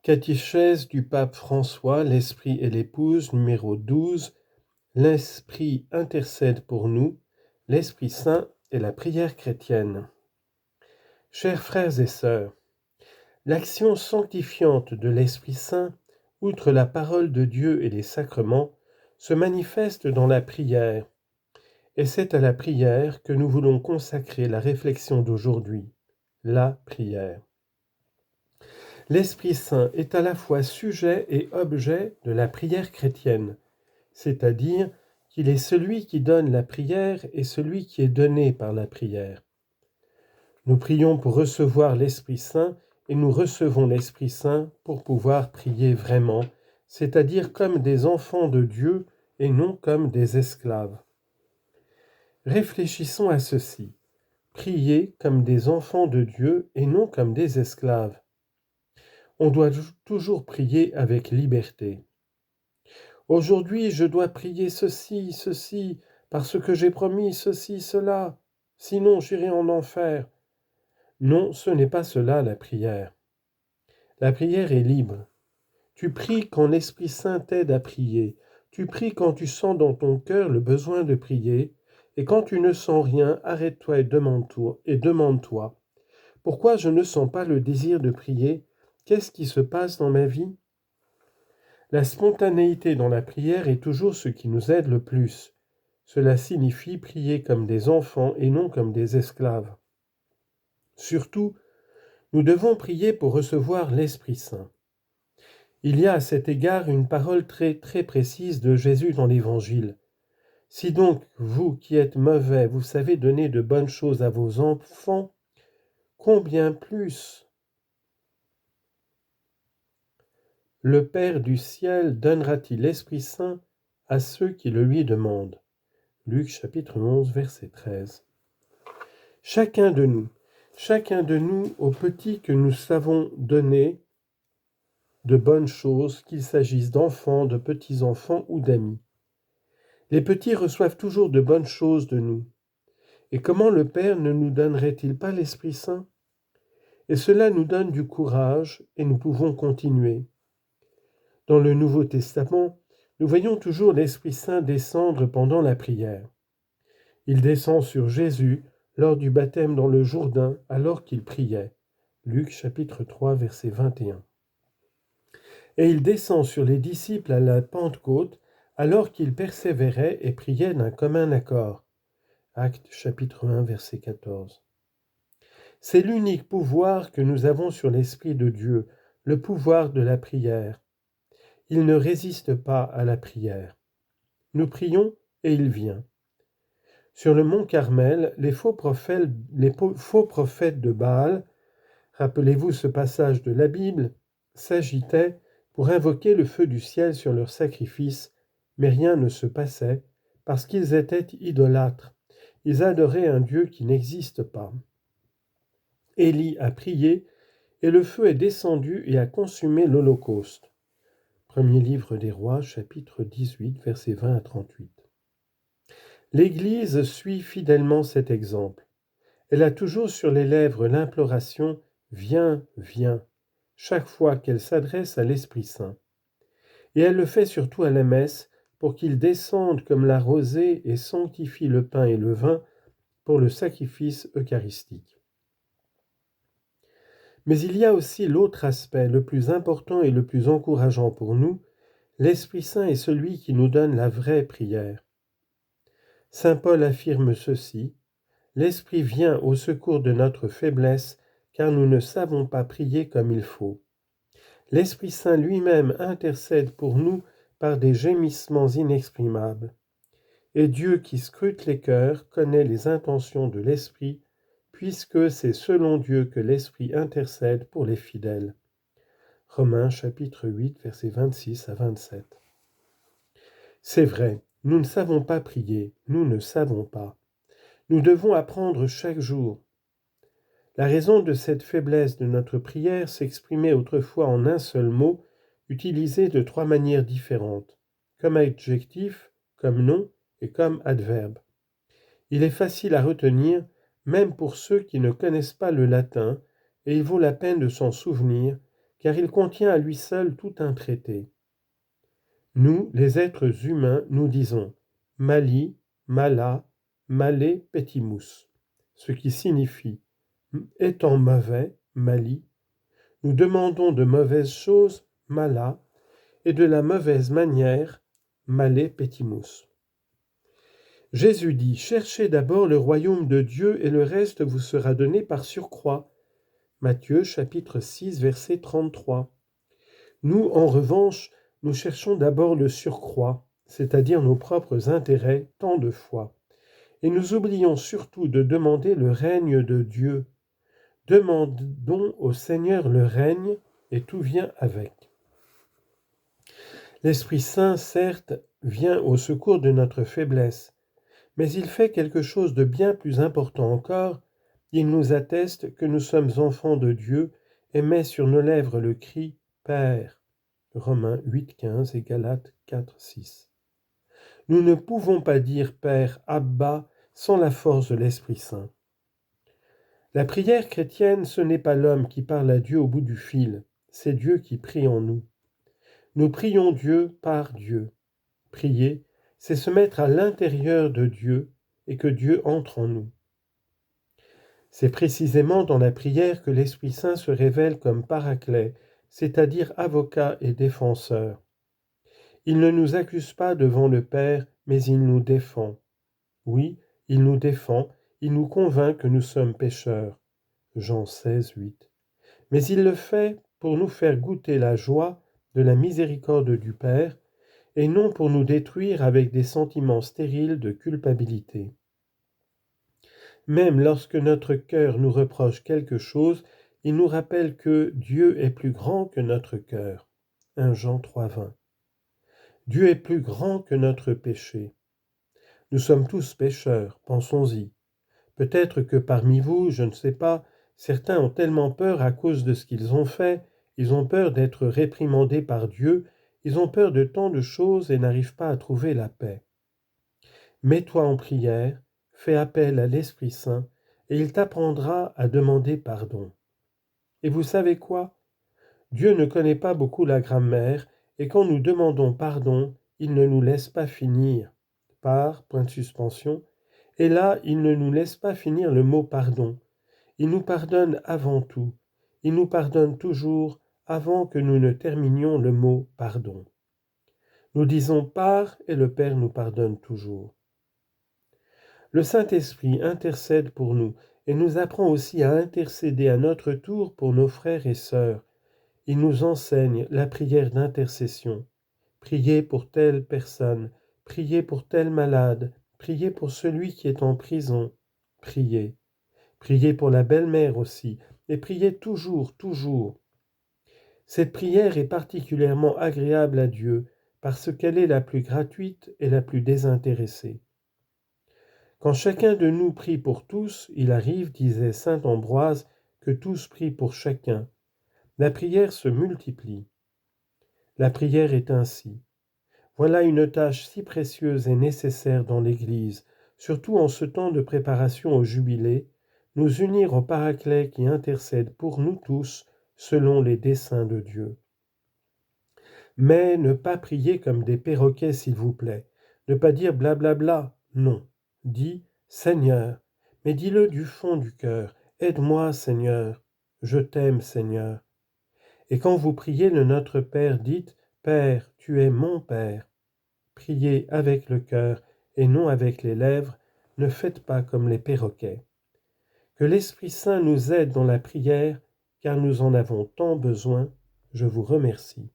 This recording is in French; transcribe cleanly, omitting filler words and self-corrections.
Catéchèse du pape François, l'Esprit et l'Épouse, numéro 12. L'Esprit intercède pour nous, l'Esprit Saint et la prière chrétienne. Chers frères et sœurs, l'action sanctifiante de l'Esprit Saint, outre la parole de Dieu et les sacrements, se manifeste dans la prière. Et c'est à la prière que nous voulons consacrer la réflexion d'aujourd'hui, la prière. L'Esprit Saint est à la fois sujet et objet de la prière chrétienne, c'est-à-dire qu'il est celui qui donne la prière et celui qui est donné par la prière. Nous prions pour recevoir l'Esprit Saint et nous recevons l'Esprit Saint pour pouvoir prier vraiment, c'est-à-dire comme des enfants de Dieu et non comme des esclaves. Réfléchissons à ceci. Prier comme des enfants de Dieu et non comme des esclaves. On doit toujours prier avec liberté. Aujourd'hui, je dois prier ceci, parce que j'ai promis ceci, cela, sinon j'irai en enfer. Non, ce n'est pas cela la prière. La prière est libre. Tu pries quand l'Esprit Saint t'aide à prier. Tu pries quand tu sens dans ton cœur le besoin de prier. Et quand tu ne sens rien, arrête-toi et demande-toi. Pourquoi je ne sens pas le désir de prier ? Qu'est-ce qui se passe dans ma vie ? La spontanéité dans la prière est toujours ce qui nous aide le plus. Cela signifie prier comme des enfants et non comme des esclaves. Surtout, nous devons prier pour recevoir l'Esprit Saint. Il y a à cet égard une parole très précise de Jésus dans l'Évangile. Si donc, vous qui êtes mauvais, vous savez donner de bonnes choses à vos enfants, combien plus le Père du ciel donnera-t-il l'Esprit Saint à ceux qui le lui demandent. Luc chapitre 11, verset 13. Chacun de nous, aux petits que nous savons donner de bonnes choses, qu'il s'agisse d'enfants, de petits-enfants ou d'amis. Les petits reçoivent toujours de bonnes choses de nous. Et comment le Père ne nous donnerait-il pas l'Esprit Saint ? Et cela nous donne du courage et nous pouvons continuer. Dans le Nouveau Testament, nous voyons toujours l'Esprit Saint descendre pendant la prière. Il descend sur Jésus lors du baptême dans le Jourdain alors qu'il priait. Luc chapitre 3 verset 21. Et il descend sur les disciples à la Pentecôte alors qu'ils persévéraient et priaient d'un commun accord. Actes chapitre 1 verset 14. C'est l'unique pouvoir que nous avons sur l'Esprit de Dieu, le pouvoir de la prière. Il ne résiste pas à la prière. Nous prions et il vient. Sur le mont Carmel, les faux prophètes de Baal, rappelez-vous ce passage de la Bible, s'agitaient pour invoquer le feu du ciel sur leurs sacrifices, mais rien ne se passait parce qu'ils étaient idolâtres. Ils adoraient un Dieu qui n'existe pas. Élie a prié et le feu est descendu et a consumé l'Holocauste. Premier livre des Rois, chapitre 18, versets 20 à 38. L'Église suit fidèlement cet exemple. Elle a toujours sur les lèvres l'imploration « Viens, viens » chaque fois qu'elle s'adresse à l'Esprit Saint. Et elle le fait surtout à la messe pour qu'il descende comme la rosée et sanctifie le pain et le vin pour le sacrifice eucharistique. Mais il y a aussi l'autre aspect, le plus important et le plus encourageant pour nous. L'Esprit Saint est celui qui nous donne la vraie prière. Saint Paul affirme ceci, « L'Esprit vient au secours de notre faiblesse, car nous ne savons pas prier comme il faut. » L'Esprit Saint lui-même intercède pour nous par des gémissements inexprimables. Et Dieu qui scrute les cœurs connaît les intentions de l'Esprit, puisque c'est selon Dieu que l'Esprit intercède pour les fidèles. Romains chapitre 8, versets 26 à 27. C'est vrai, nous ne savons pas prier, nous ne savons pas. Nous devons apprendre chaque jour. La raison de cette faiblesse de notre prière s'exprimait autrefois en un seul mot, utilisé de 3 manières différentes, comme adjectif, comme nom et comme adverbe. Il est facile à retenir, même pour ceux qui ne connaissent pas le latin, et il vaut la peine de s'en souvenir, car il contient à lui seul tout un traité. Nous, les êtres humains, nous disons mali, mala, malé, petimus, ce qui signifie étant mauvais, mali, nous demandons de mauvaises choses, mala, et de la mauvaise manière, malé, petimus. Jésus dit, cherchez d'abord le royaume de Dieu et le reste vous sera donné par surcroît. Matthieu chapitre 6 verset 33. Nous, en revanche, nous cherchons d'abord le surcroît, c'est-à-dire nos propres intérêts, tant de fois. Et nous oublions surtout de demander le règne de Dieu. Demandons au Seigneur le règne et tout vient avec. L'Esprit Saint, certes, vient au secours de notre faiblesse, mais il fait quelque chose de bien plus important encore. Il nous atteste que nous sommes enfants de Dieu et met sur nos lèvres le cri « Père ». Romains 8, 15 et Galates 4, 6. Nous ne pouvons pas dire « Père, Abba » sans la force de l'Esprit Saint. La prière chrétienne, ce n'est pas l'homme qui parle à Dieu au bout du fil, c'est Dieu qui prie en nous. Nous prions Dieu par Dieu. Prier, c'est se mettre à l'intérieur de Dieu et que Dieu entre en nous. C'est précisément dans la prière que l'Esprit Saint se révèle comme paraclet, c'est-à-dire avocat et défenseur. Il ne nous accuse pas devant le Père, mais il nous défend. Oui, il nous défend, il nous convainc que nous sommes pécheurs. Jean 16, 8. Mais il le fait pour nous faire goûter la joie de la miséricorde du Père, et non pour nous détruire avec des sentiments stériles de culpabilité. Même lorsque notre cœur nous reproche quelque chose, il nous rappelle que Dieu est plus grand que notre cœur. 1 Jean 3, 20. Dieu est plus grand que notre péché. Nous sommes tous pécheurs, pensons-y. Peut-être que parmi vous, je ne sais pas, certains ont tellement peur à cause de ce qu'ils ont fait, ils ont peur d'être réprimandés par Dieu, ils ont peur de tant de choses et n'arrivent pas à trouver la paix. Mets-toi en prière, fais appel à l'Esprit Saint, et il t'apprendra à demander pardon. Et vous savez quoi? Dieu ne connaît pas beaucoup la grammaire, et quand nous demandons pardon, il ne nous laisse pas finir. Point de suspension. Et là, il ne nous laisse pas finir le mot pardon. Il nous pardonne avant tout. Il nous pardonne toujours avant que nous ne terminions le mot pardon. Nous disons par et le Père nous pardonne toujours. Le Saint-Esprit intercède pour nous et nous apprend aussi à intercéder à notre tour pour nos frères et sœurs. Il nous enseigne la prière d'intercession. Priez pour telle personne, priez pour tel malade, priez pour celui qui est en prison. Priez. Priez pour la belle-mère aussi, et priez toujours, toujours. Cette prière est particulièrement agréable à Dieu, parce qu'elle est la plus gratuite et la plus désintéressée. Quand chacun de nous prie pour tous, il arrive, disait saint Ambroise, que tous prient pour chacun. La prière se multiplie. La prière est ainsi. Voilà une tâche si précieuse et nécessaire dans l'Église, surtout en ce temps de préparation au jubilé, nous unir au Paraclet qui intercède pour nous tous selon les desseins de Dieu. Mais ne pas prier comme des perroquets, s'il vous plaît. Ne pas dire blablabla, non. Dis Seigneur, mais dis-le du fond du cœur. Aide-moi, Seigneur. Je t'aime, Seigneur. Et quand vous priez le Notre Père, dites Père, tu es mon Père. Priez avec le cœur et non avec les lèvres. Ne faites pas comme les perroquets. Que l'Esprit Saint nous aide dans la prière, car nous en avons tant besoin. Je vous remercie.